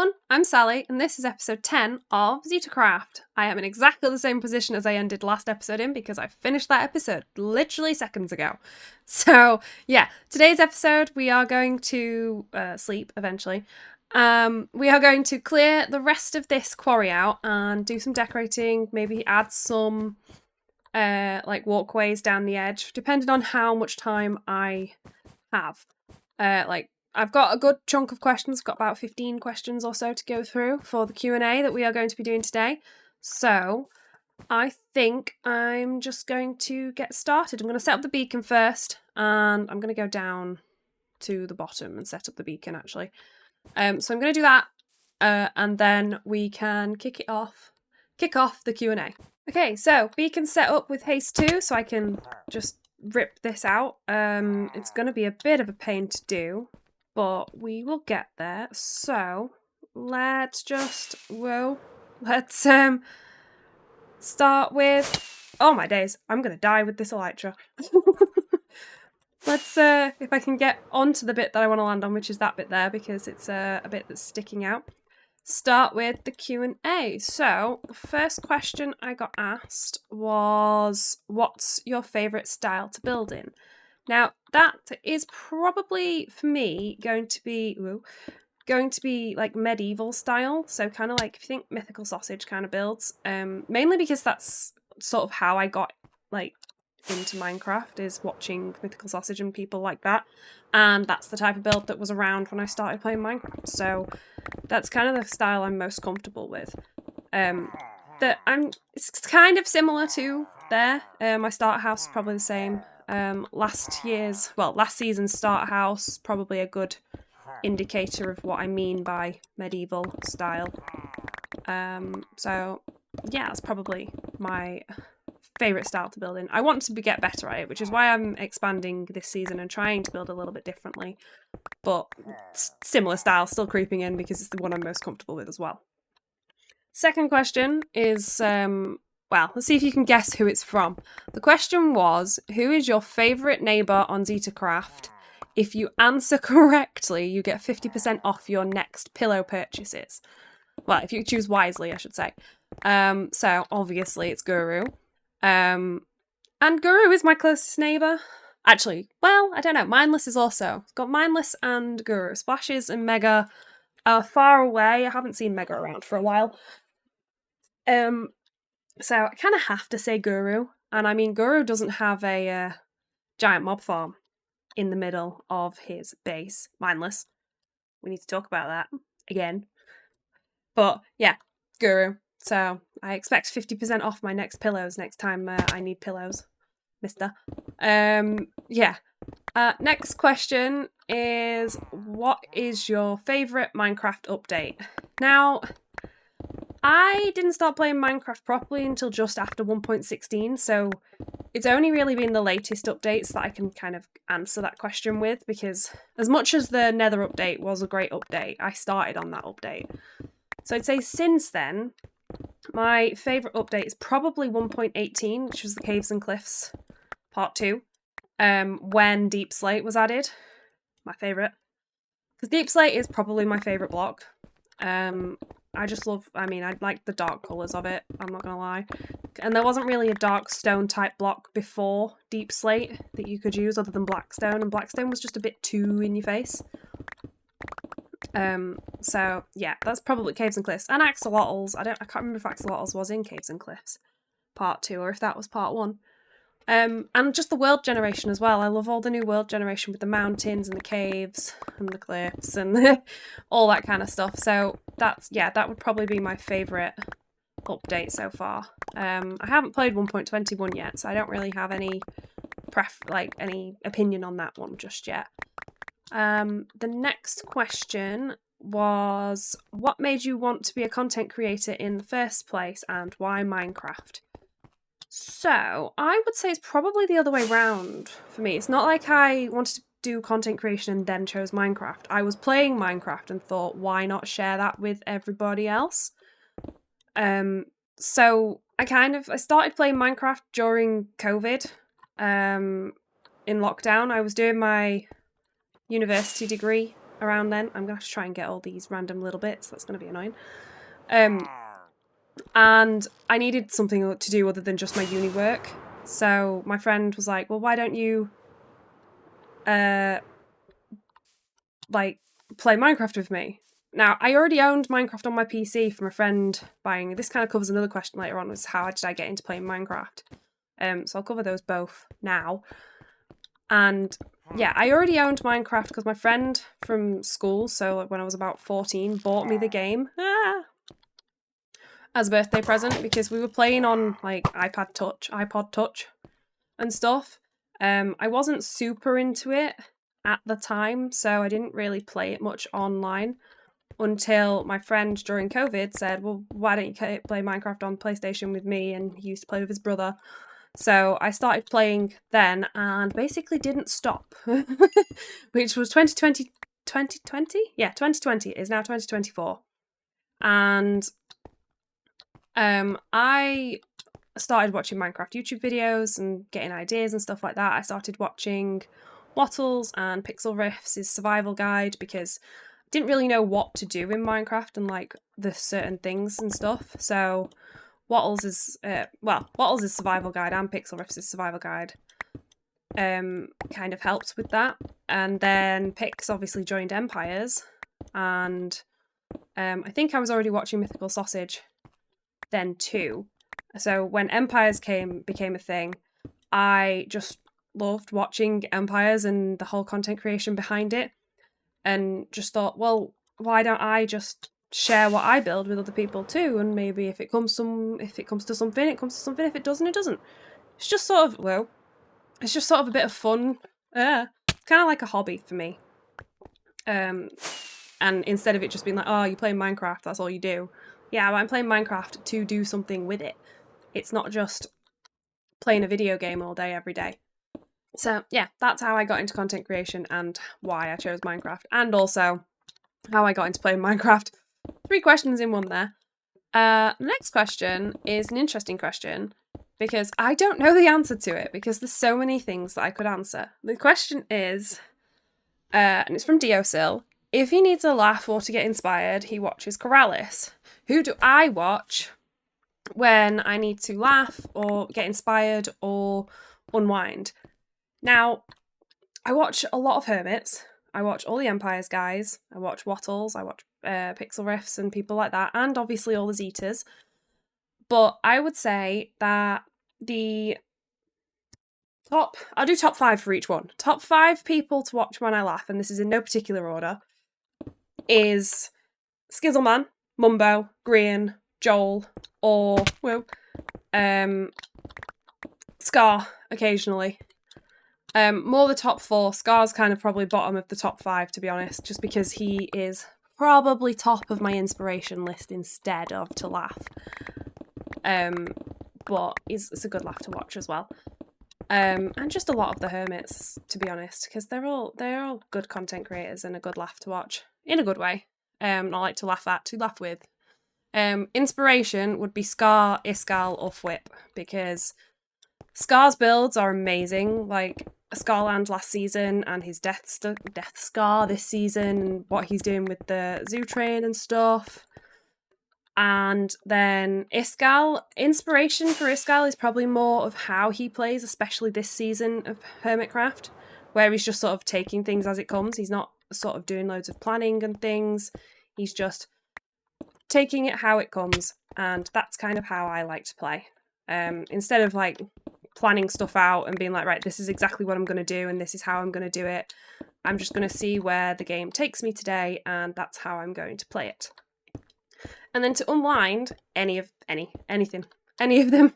everyone, I'm Sally, and this is episode 10 of Zetacraft. I am in exactly the same position as I ended last episode in because I finished that episode literally seconds ago. So, yeah, today's episode we are going to sleep eventually. We are going to clear the rest of this quarry out and do some decorating, maybe add some like walkways down the edge, depending on how much time I have. I've got a good chunk of questions. I've got about 15 questions or so to go through for the Q&A that we are going to be doing today. So I think I'm just going to get started. I'm going to set up the beacon first, and I'm going to go down to the bottom and set up the beacon, actually. So I'm going to do that, and then we can kick off the Q&A. Okay, so beacon set up with haste 2, so I can just rip this out. It's going to be a bit of a pain to do, but we will get there. So let's start with, oh my days, I'm gonna die with this elytra. Let's if I can get onto the bit that I want to land on, which is that bit there, because it's a bit that's sticking out. Start with the Q&A. So the first question I got asked was, what's your favourite style to build in? Now, that is probably, for me, going to be like medieval style. So kind of like, if you think Mythical Sausage kind of builds, mainly because that's sort of how I got like into Minecraft, is watching Mythical Sausage and people like that. And that's the type of build that was around when I started playing Minecraft. So that's kind of the style I'm most comfortable with. It's kind of similar to there. My starter house is probably the same. Last season's starter house, probably a good indicator of what I mean by medieval style. So yeah, that's probably my favourite style to build in. I want to get better at it, which is why I'm expanding this season and trying to build a little bit differently. But similar style still creeping in because it's the one I'm most comfortable with as well. Second question is, let's see if you can guess who it's from. The question was, who is your favourite neighbour on Zetacraft? If you answer correctly, you get 50% off your next pillow purchases. Well, if you choose wisely, I should say. So, obviously, it's Guru. And Guru is my closest neighbour. Actually, well, I don't know. Mindless is also. It's got Mindless and Guru. Splashes and Mega are far away. I haven't seen Mega around for a while. So I kind of have to say Guru. And I mean, Guru doesn't have a giant mob farm in the middle of his base. Mindless. We need to talk about that again. But yeah, Guru. So I expect 50% off my next pillows next time I need pillows, mister. Next question is, what is your favourite Minecraft update? Now, I didn't start playing Minecraft properly until just after 1.16, so it's only really been the latest updates that I can kind of answer that question with, because as much as the Nether update was a great update, I started on that update. So I'd say since then, my favourite update is probably 1.18, which was the Caves and Cliffs Part 2, when Deep Slate was added. My favourite. Because Deep Slate is probably my favourite block. I like the dark colours of it, I'm not going to lie. And there wasn't really a dark stone type block before Deep Slate that you could use other than Blackstone, and Blackstone was just a bit too in your face. So yeah, that's probably Caves and Cliffs. And Axolotls. I can't remember if Axolotls was in Caves and Cliffs Part 2 or if that was Part 1. And just the world generation as well. I love all the new world generation with the mountains and the caves and the cliffs and all that kind of stuff. So that would probably be my favourite update so far. I haven't played 1.21 yet, so I don't really have any opinion on that one just yet. The next question was, what made you want to be a content creator in the first place and why Minecraft? So, I would say it's probably the other way round for me. It's not like I wanted to do content creation and then chose Minecraft. I was playing Minecraft and thought, why not share that with everybody else? So I started playing Minecraft during COVID. In lockdown, I was doing my university degree around then. I'm going to have to try and get all these random little bits. That's going to be annoying. And I needed something to do other than just my uni work. So my friend was like, well, why don't you like play Minecraft with me? Now, I already owned Minecraft on my PC from a friend buying. This kind of covers another question later on, was how did I get into playing Minecraft? So I'll cover those both now. And yeah, I already owned Minecraft because my friend from school, so when I was about 14, bought me the game as a birthday present because we were playing on like iPod Touch and stuff. I wasn't super into it at the time, so I didn't really play it much online until my friend during COVID said, well, why don't you play Minecraft on PlayStation with me? And he used to play with his brother. So I started playing then and basically didn't stop, which was 2020? Yeah, 2020. It is now 2024. And I started watching Minecraft YouTube videos and getting ideas and stuff like that. I started watching Wattles and Pixel Riffs' survival guide because I didn't really know what to do in Minecraft and like the certain things and stuff. So Wattles' survival guide and Pixel Riffs' survival guide kind of helped with that. And then Pix obviously joined Empires, and I think I was already watching Mythical Sausage then too. So when Empires became a thing, I just loved watching Empires and the whole content creation behind it, and just thought, well, why don't I just share what I build with other people too? And maybe if it comes to something, it comes to something. If it doesn't, it doesn't. It's just sort of it's just sort of a bit of fun. It's kind of like a hobby for me. And instead of it just being like, oh, you're playing Minecraft, that's all you do. Yeah, but I'm playing Minecraft to do something with it. It's not just playing a video game all day, every day. So yeah, that's how I got into content creation and why I chose Minecraft. And also how I got into playing Minecraft. 3 questions in one there. Next question is an interesting question because I don't know the answer to it because there's so many things that I could answer. The question is, and it's from Diosil, if he needs a laugh or to get inspired, he watches Corrales. Who do I watch when I need to laugh or get inspired or unwind? Now, I watch a lot of Hermits. I watch all the Empires guys. I watch Wattles. I watch Pixel Riffs and people like that. And obviously all the Zetas. But I would say that I'll do top 5 for each one. Top 5 people to watch when I laugh, and this is in no particular order, is Skizzleman, Mumbo, Green, Joel, or, Scar, occasionally. More the top 4. Scar's kind of probably bottom of the top 5, to be honest, just because he is probably top of my inspiration list instead of to laugh. But it's a good laugh to watch as well. And just a lot of the Hermits, to be honest, because they're all good content creators and a good laugh to watch in a good way. Not like to laugh at, to laugh with. Inspiration would be Scar, Iskall, or Fwhip, because Scar's builds are amazing. Like Scarland last season and his Death Scar this season, what he's doing with the zoo train and stuff. And then Iskall, inspiration for Iskall is probably more of how he plays, especially this season of Hermitcraft, where he's just sort of taking things as it comes. He's not sort of doing loads of planning and things. He's just taking it how it comes, and that's kind of how I like to play. Instead of like planning stuff out and being like, right, this is exactly what I'm going to do and this is how I'm going to do it. I'm just going to see where the game takes me today, and that's how I'm going to play it. And then to unwind, any of them.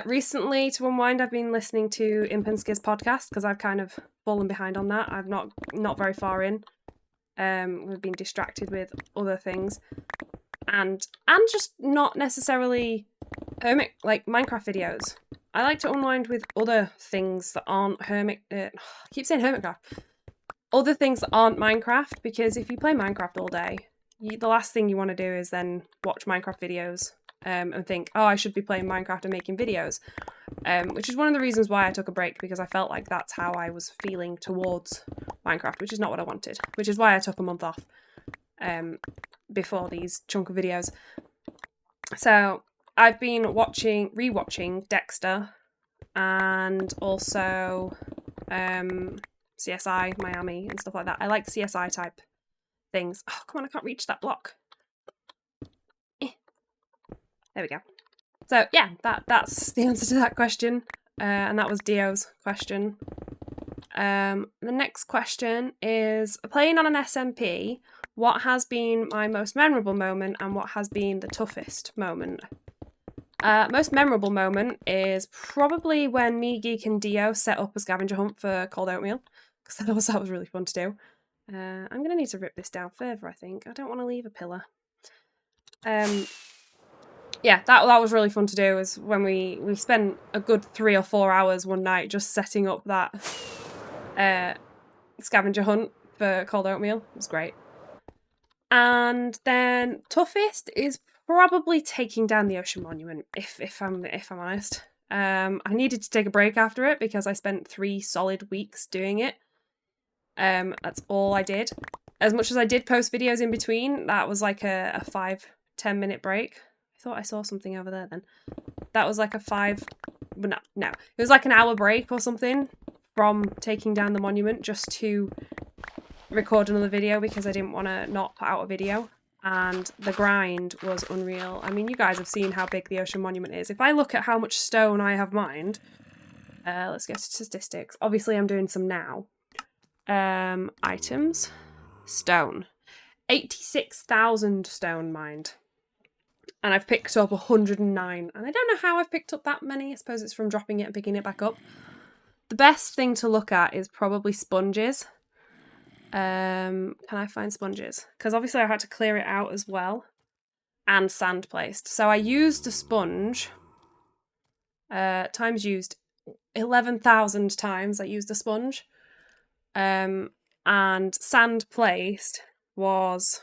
Recently, to unwind, I've been listening to Imp and Skiz podcast because I've kind of fallen behind on that. I've not very far in. We've been distracted with other things, and just not necessarily like Minecraft videos. I like to unwind with other things that aren't I keep saying Hermitcraft. Other things that aren't Minecraft, because if you play Minecraft all day, the last thing you want to do is then watch Minecraft videos and think, oh, I should be playing Minecraft and making videos, which is one of the reasons why I took a break, because I felt like that's how I was feeling towards Minecraft, which is not what I wanted, which is why I took a month off before these chunk of videos. So I've been rewatching Dexter, and also CSI Miami and stuff like that. I like CSI type things. Oh, come on, I can't reach that block. There we go. So yeah, that's the answer to that question. And that was Dio's question. The next question is, playing on an SMP, what has been my most memorable moment and what has been the toughest moment? Most memorable moment is probably when me, Geek, and Dio set up a scavenger hunt for cold oatmeal, because that was really fun to do. I'm going to need to rip this down further, I think. I don't want to leave a pillar. Yeah, that was really fun to do, is when we spent a good 3 or 4 hours one night just setting up that scavenger hunt for cold oatmeal. It was great. And then toughest is probably taking down the ocean monument, if I'm honest. I needed to take a break after it because I spent 3 solid weeks doing it. That's all I did. As much as I did post videos in between, that was like a 5-10 minute break. I thought I saw something over there then. That was like no. It was like an hour break or something from taking down the monument just to record another video, because I didn't want to not put out a video. And the grind was unreal. I mean, you guys have seen how big the ocean monument is. If I look at how much stone I have mined, let's get to statistics. Obviously, I'm doing some now. Items, stone, 86,000 stone mined. And I've picked up 109. And I don't know how I've picked up that many. I suppose it's from dropping it and picking it back up. The best thing to look at is probably sponges. Can I find sponges? Because obviously I had to clear it out as well. And sand placed. So I used a sponge. Times used 11,000 times I used a sponge. And sand placed was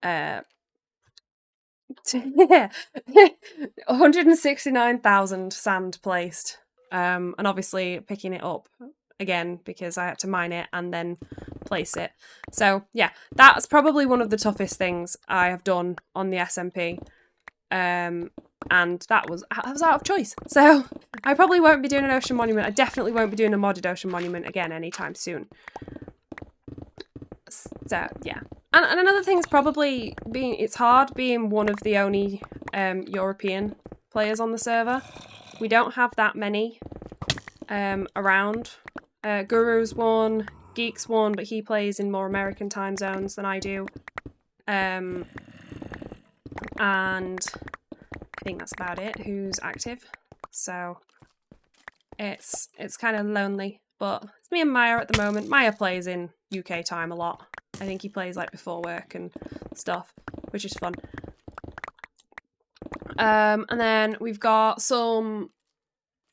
169,000 sand placed. And obviously picking it up again because I had to mine it and then place it. So yeah, that's probably one of the toughest things I have done on the SMP. And that was out of choice. So I probably won't be doing an ocean monument. I definitely won't be doing a modded ocean monument again anytime soon. So yeah. And another thing is probably it's hard being one of the only European players on the server. We don't have that many around. Guru's one, Geek's one, but he plays in more American time zones than I do. And I think that's about it, who's active. So it's kind of lonely, but it's me and Maya at the moment. Maya plays in UK time a lot. I think he plays like before work and stuff, which is fun. And then we've got some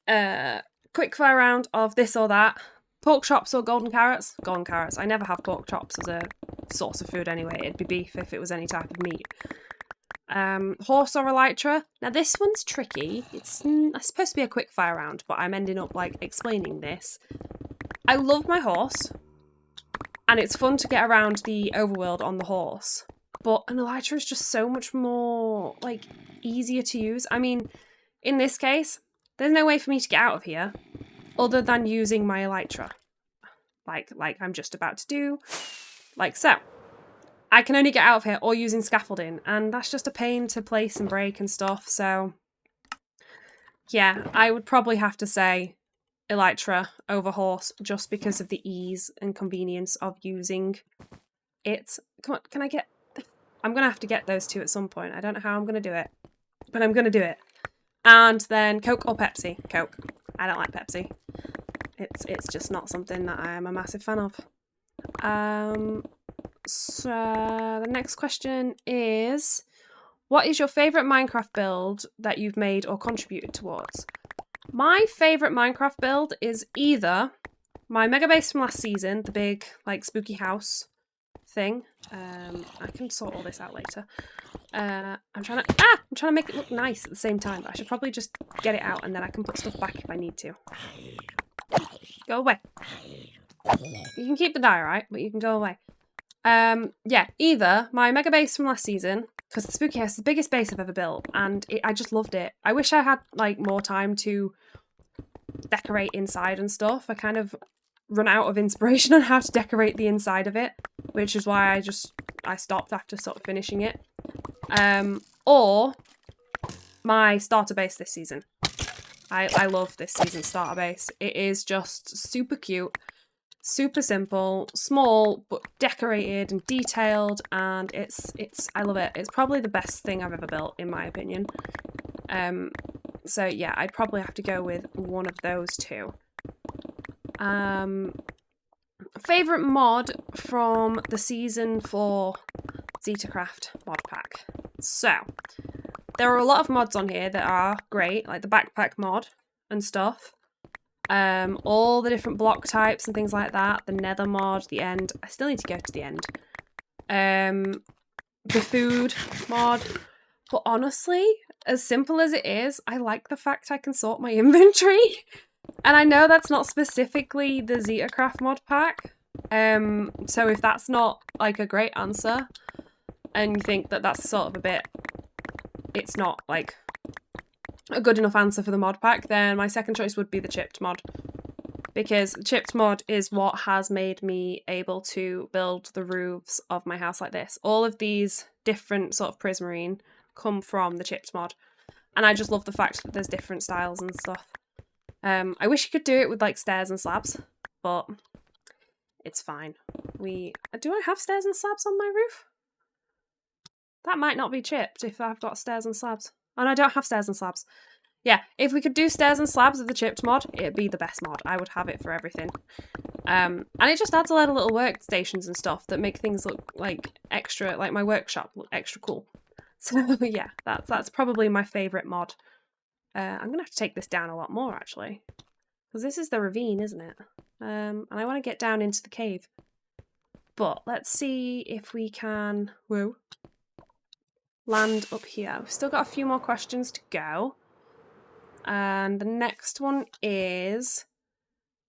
quick fire round of this or that. Pork chops or golden carrots? Golden carrots. I never have pork chops as a source of food anyway. It'd be beef if it was any type of meat. Horse or elytra? Now this one's tricky. It's supposed to be a quick fire round, but I'm ending up like explaining this. I love my horse, and it's fun to get around the overworld on the horse. But an elytra is just so much more like easier to use. I mean, in this case, there's no way for me to get out of here other than using my elytra, like I'm just about to do, like so. I can only get out of here or using scaffolding, and that's just a pain to place and break and stuff. So yeah, I would probably have to say elytra over horse, just because of the ease and convenience of using it. Come on, can I get... I'm going to have to get those two at some point. I don't know how I'm going to do it, but I'm going to do it. And then Coke or Pepsi? Coke. I don't like Pepsi. It's just not something that I am a massive fan of. So the next question is, what is your favourite Minecraft build that you've made or contributed towards? My favourite Minecraft build is either my mega base from last season, the big like spooky house thing. I can sort all this out later. I'm trying to make it look nice at the same time, but I should probably just get it out and then I can put stuff back if I need to. Go away. You can keep the dye, right? But you can go away. Yeah, either my mega base from last season, because the spooky house is the biggest base I've ever built, and I just loved it. I wish I had like more time to decorate inside and stuff. I kind of run out of inspiration on how to decorate the inside of it, which is why I stopped after sort of finishing it. Or my starter base this season. I love this season's starter base. It is just super cute, super simple, small but decorated and detailed, and I love it. It's probably the best thing I've ever built in my opinion. So yeah, I'd probably have to go with one of those two. Favorite mod from the season 4 Zetacraft mod pack. So there are a lot of mods on here that are great, like the backpack mod and stuff. All the different block types and things like that. The Nether mod, the end. I still need to go to the end. The food mod. But honestly, as simple as it is, I like the fact I can sort my inventory. And I know that's not specifically the Zetacraft mod pack. So if that's not like a great answer, and you think that that's sort of a bit, it's not like a good enough answer for the mod pack, then my second choice would be the chipped mod. Because the chipped mod is what has made me able to build the roofs of my house like this. All of these different sort of prismarine come from the chipped mod. And I just love the fact that there's different styles and stuff. I wish you could do it with like stairs and slabs, but it's fine. Do I have stairs and slabs on my roof? That might not be chipped if I've got stairs and slabs. Oh, no, I don't have stairs and slabs. Yeah, if we could do stairs and slabs of the chipped mod, it'd be the best mod. I would have it for everything. And it just adds a lot of little workstations and stuff that make things look like extra, like my workshop look extra cool. So yeah, that's probably my favourite mod. I'm going to have to take this down a lot more, actually. Because this is the ravine, isn't it? And I want to get down into the cave. But let's see if we can... Whoa. Land up here. We've still got a few more questions to go. And the next one is...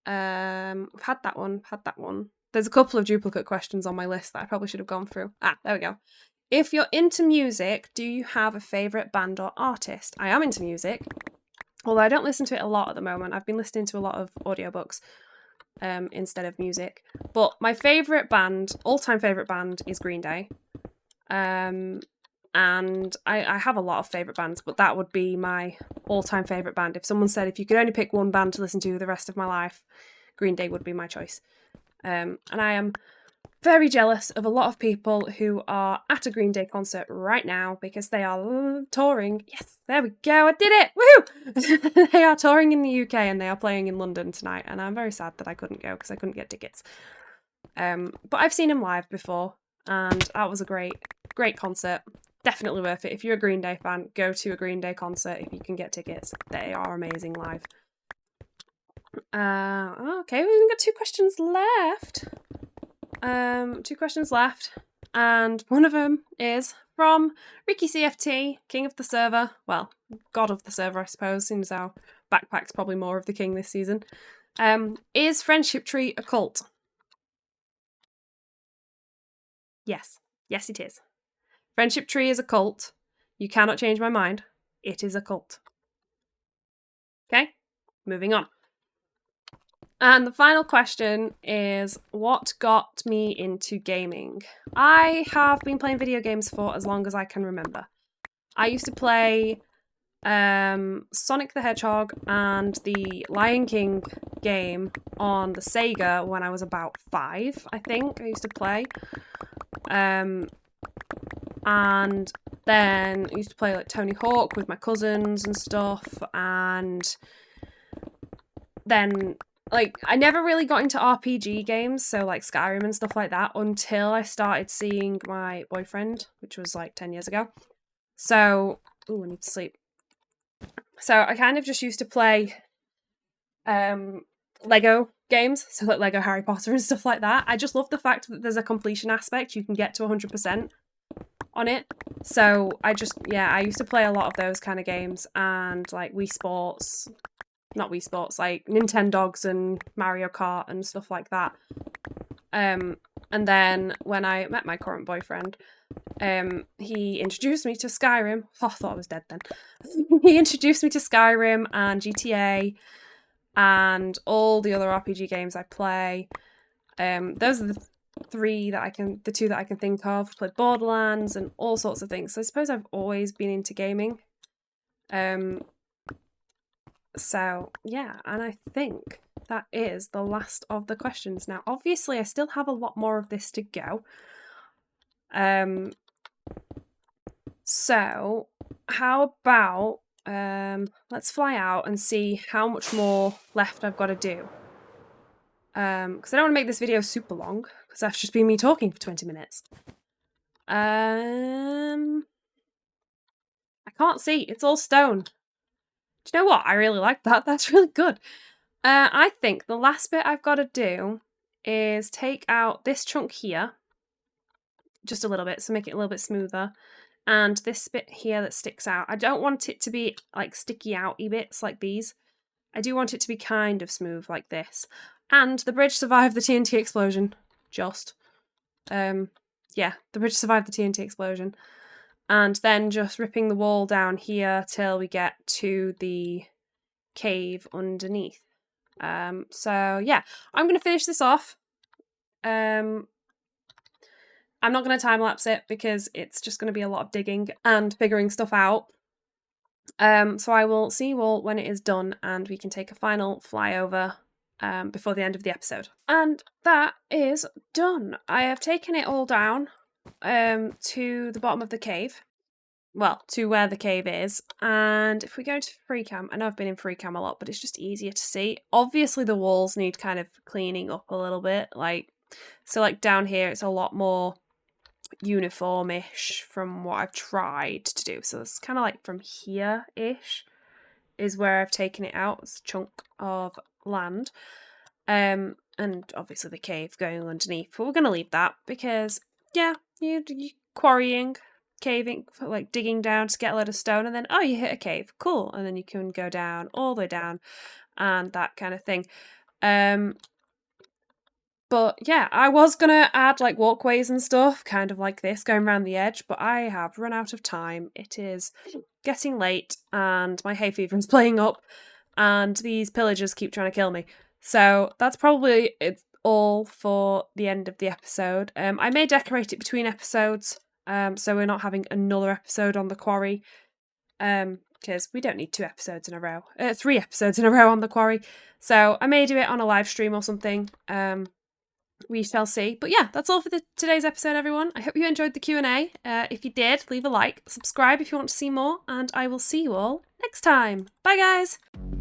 we've had that one, There's a couple of duplicate questions on my list that I probably should have gone through. Ah, there we go. If you're into music, do you have a favourite band or artist? I am into music, although I don't listen to it a lot at the moment. I've been listening to a lot of audiobooks instead of music. But my favourite band, all-time favourite band, is Green Day. And I have a lot of favourite bands, but that would be my all-time favourite band. If someone said if you could only pick one band to listen to the rest of my life, Green Day would be my choice. And I am very jealous of a lot of people who are at a Green Day concert right now because they are touring. Yes, there we go, I did it! Woohoo! They are touring in the UK and they are playing in London tonight, and I'm very sad that I couldn't go because I couldn't get tickets. But I've seen them live before, and that was a great concert. Definitely worth it. If you're a Green Day fan, go to a Green Day concert if you can get tickets. They are amazing live. Okay, we've got 2 questions left. 2 questions left, and one of them is from Ricky CFT, king of the server. Well, god of the server, I suppose, since our backpack's probably more of the king this season. Is Friendship Tree a cult? Yes. Yes, it is. Friendship Tree is a cult. You cannot change my mind. It is a cult. Okay, moving on. And the final question is, what got me into gaming? I have been playing video games for as long as I can remember. I used to play Sonic the Hedgehog and the Lion King game on the Sega when I was about 5, I think. I used to play. And then I used to play like Tony Hawk with my cousins and stuff, and then like I never really got into RPG games, so like Skyrim and stuff like that, until I started seeing my boyfriend, which was like 10 years ago. So, ooh, I need to sleep. So I kind of just used to play Lego games, so like Lego Harry Potter and stuff like that. I just love the fact that there's a completion aspect. You can get to 100% on it. So I used to play a lot of those kind of games, and like not Wii Sports, like Nintendogs and Mario Kart and stuff like that. And then when I met my current boyfriend, he introduced me to Skyrim. Oh, I thought I was dead then. He introduced me to Skyrim and GTA and all the other RPG games I play. Those are the two that I can think of. I've played Borderlands and all sorts of things. So I suppose I've always been into gaming. So yeah, and I think that is the last of the questions. Now, obviously, I still have a lot more of this to go. So how about let's fly out and see how much more left I've got to do. Because I don't want to make this video super long, because that's just been me talking for 20 minutes. I can't see. It's all stone. Do you know what? I really like that. That's really good. I think the last bit I've got to do is take out this chunk here. Just a little bit, so make it a little bit smoother. And this bit here that sticks out. I don't want it to be like sticky outy bits like these. I do want it to be kind of smooth like this. And the bridge survived the TNT explosion. Yeah, the bridge survived the TNT explosion. And then just ripping the wall down here till we get to the cave underneath. So yeah, I'm going to finish this off. I'm not going to time-lapse it because it's just going to be a lot of digging and figuring stuff out. So I will see you all when it is done and we can take a final flyover before the end of the episode. And that is done. I have taken it all down to the bottom of the cave. Well, to where the cave is. And if we go to free cam, I know I've been in free cam a lot, but it's just easier to see. Obviously the walls need kind of cleaning up a little bit. So down here it's a lot more uniform-ish from what I've tried to do. So it's kind of like from here-ish is where I've taken it out. It's a chunk of land. And obviously the cave going underneath. But we're going to leave that because, yeah, you quarrying, caving, like digging down to get a load of stone, and then, oh, you hit a cave. Cool. And then you can go down, all the way down, and that kind of thing. But yeah, I was going to add like walkways and stuff, kind of like this, going around the edge, but I have run out of time. It is getting late and my hay fever is playing up and these pillagers keep trying to kill me. So that's probably it all for the end of the episode. I may decorate it between episodes, so we're not having another episode on the quarry, because we don't need 3 episodes in a row on the quarry. So I may do it on a live stream or something. We shall see. But yeah, that's all for today's episode, everyone. I hope you enjoyed the Q&A. If you did, leave a like, subscribe if you want to see more, and I will see you all next time. Bye, guys!